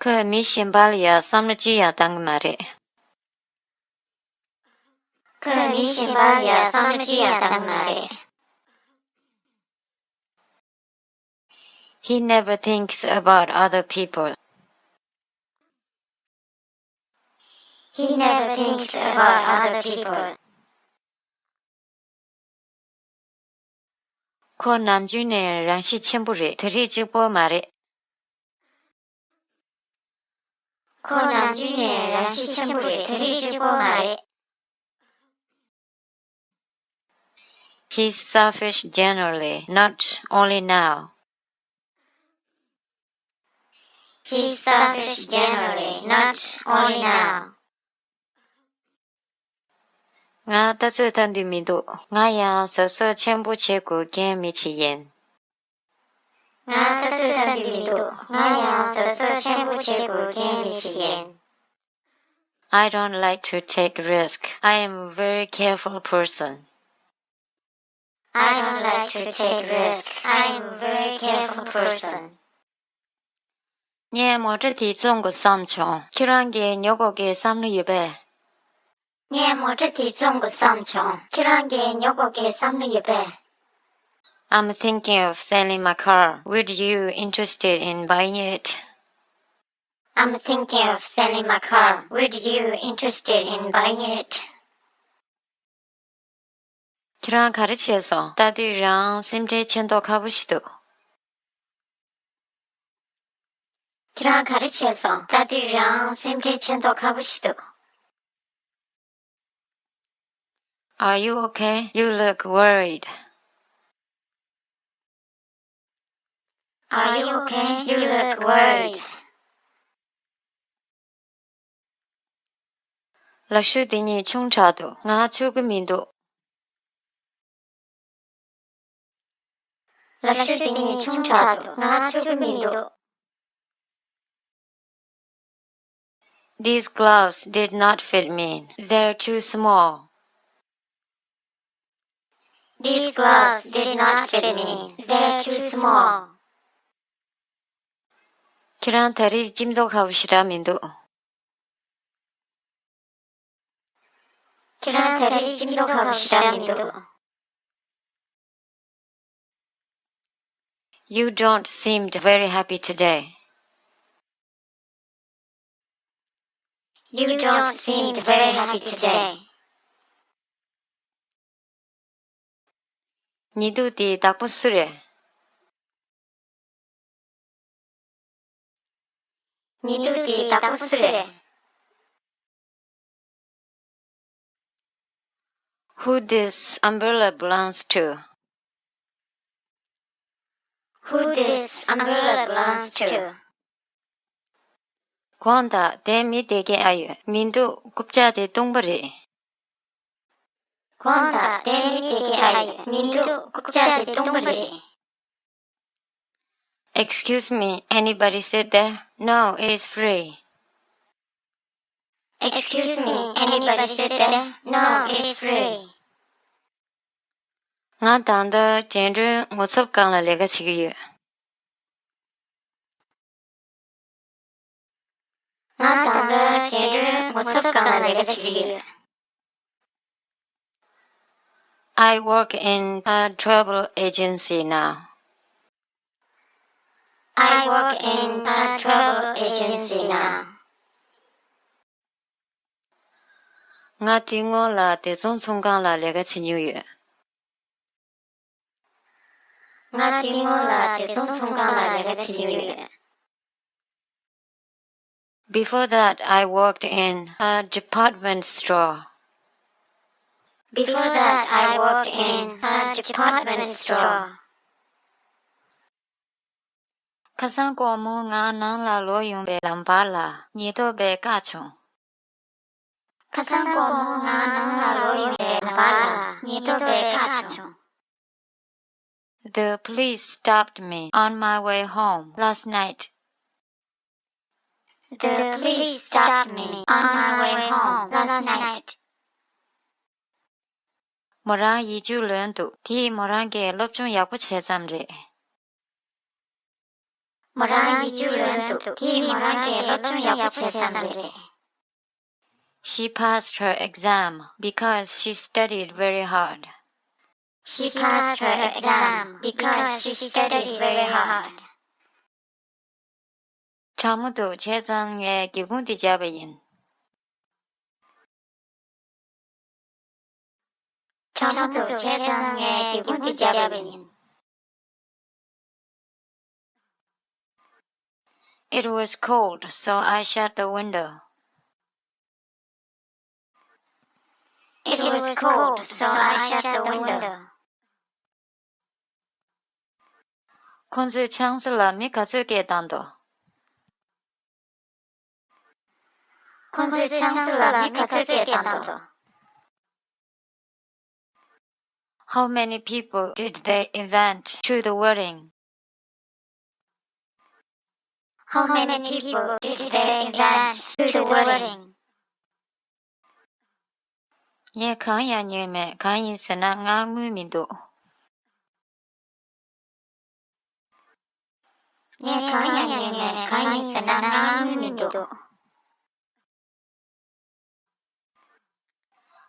그 미신발이야 삼르지야 당말에. 그 미신발이야 삼르지야 당말에. He never thinks about other people. He never thinks about other people. 그 남주네 랑시 첨부리 들이지고 말에. 그 남주네 랑시 첨부리 들이지고 말에. He's selfish generally, not only now. He's selfish generally, not only now. nga 따뜻한 뒤미도 nga야 서서 첨부 제고 게미치옌. nga 따뜻한 뒤미도 nga야 서서 첨부 제고 게미치옌. I don't like to take risk. I am a very careful person. I don't like to take risk. I am a very careful person. 예, 뭐저디 중국 삼촌. 키랑게 녀고게 삼르유베. 예, 뭐저디 중국 삼촌. 키랑게 녀고게 삼르유베. I'm thinking of selling my car. Would you interested in buying it? I'm thinking of selling my car. Would you interested in buying it? 키랑 가르치에서 따디랑 심재천도 가보시도. 키랑 가르치에서 따디랑 심재천도 가보시도. Are you okay? You look worried. Are you okay? You look worried. 라슈디니 충차도 nga 죽음이도. 라슈디니 충차도 nga 죽음이도. These gloves did not fit me. They're too small. These gloves did not fit me. They're too small. 키랑 다리 짐도 가보시라민도. 키랑 다리 짐도 가보시라민도. You don't seem very happy today. You don't seem very happy today. 니두디 닭부스레. 니두디 닭부스레. Who this umbrella belongs to? Who this umbrella belongs to? 권다 대미대게 아유 민두 국자대 동벌이. 권다 대미대게 아유 민두 국자대 동벌이. Excuse me, anybody sit there? No, it's free. Excuse me, anybody sit there? No, it's free. nga tanda 젠르 모습강라 레가 지기유. nga tanda 젠르 모습강라 레가 지기유. I work in a travel agency now. I work in a travel agency now. nga 팅올라 대존총강라 레가 지뉴유. nga 팅올라 대존총강라 레가 지뉴유. Before that, I worked in a department store. Before that, I worked in a department store. 가상고 무가 난라 로용베 람발라 니도베 까총. 가상고 무가 난라 로용베 람발라 니도베 까총. The police stopped me on my way home last night. The police stopped me on my way home last night. 모랑 이주런도 디 모랑게 롭좀 약부 체잠리. 뭐라 이주는 티 뭐라게 로춘 야부채산들에. She passed her exam because she studied very hard. She passed her exam because she studied very hard. 자무도 재정에 기분이 잡아인. 전부 재정에 기분이 잡아인. It was cold, so I shut the window. It was cold, so I shut the window. 콘수 창슬람이 가족에 단도. 콘수 창슬람이 가족에 단도. How many people did they invite to the wedding? How many people did they invite to the wedding? 예, 강야님의 강인스나 앙무민도. 예, 강야님의 강인스나 앙무민도.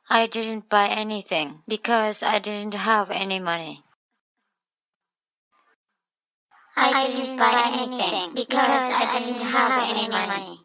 I didn't buy anything because I didn't have any money. I didn't buy anything because I didn't have any money.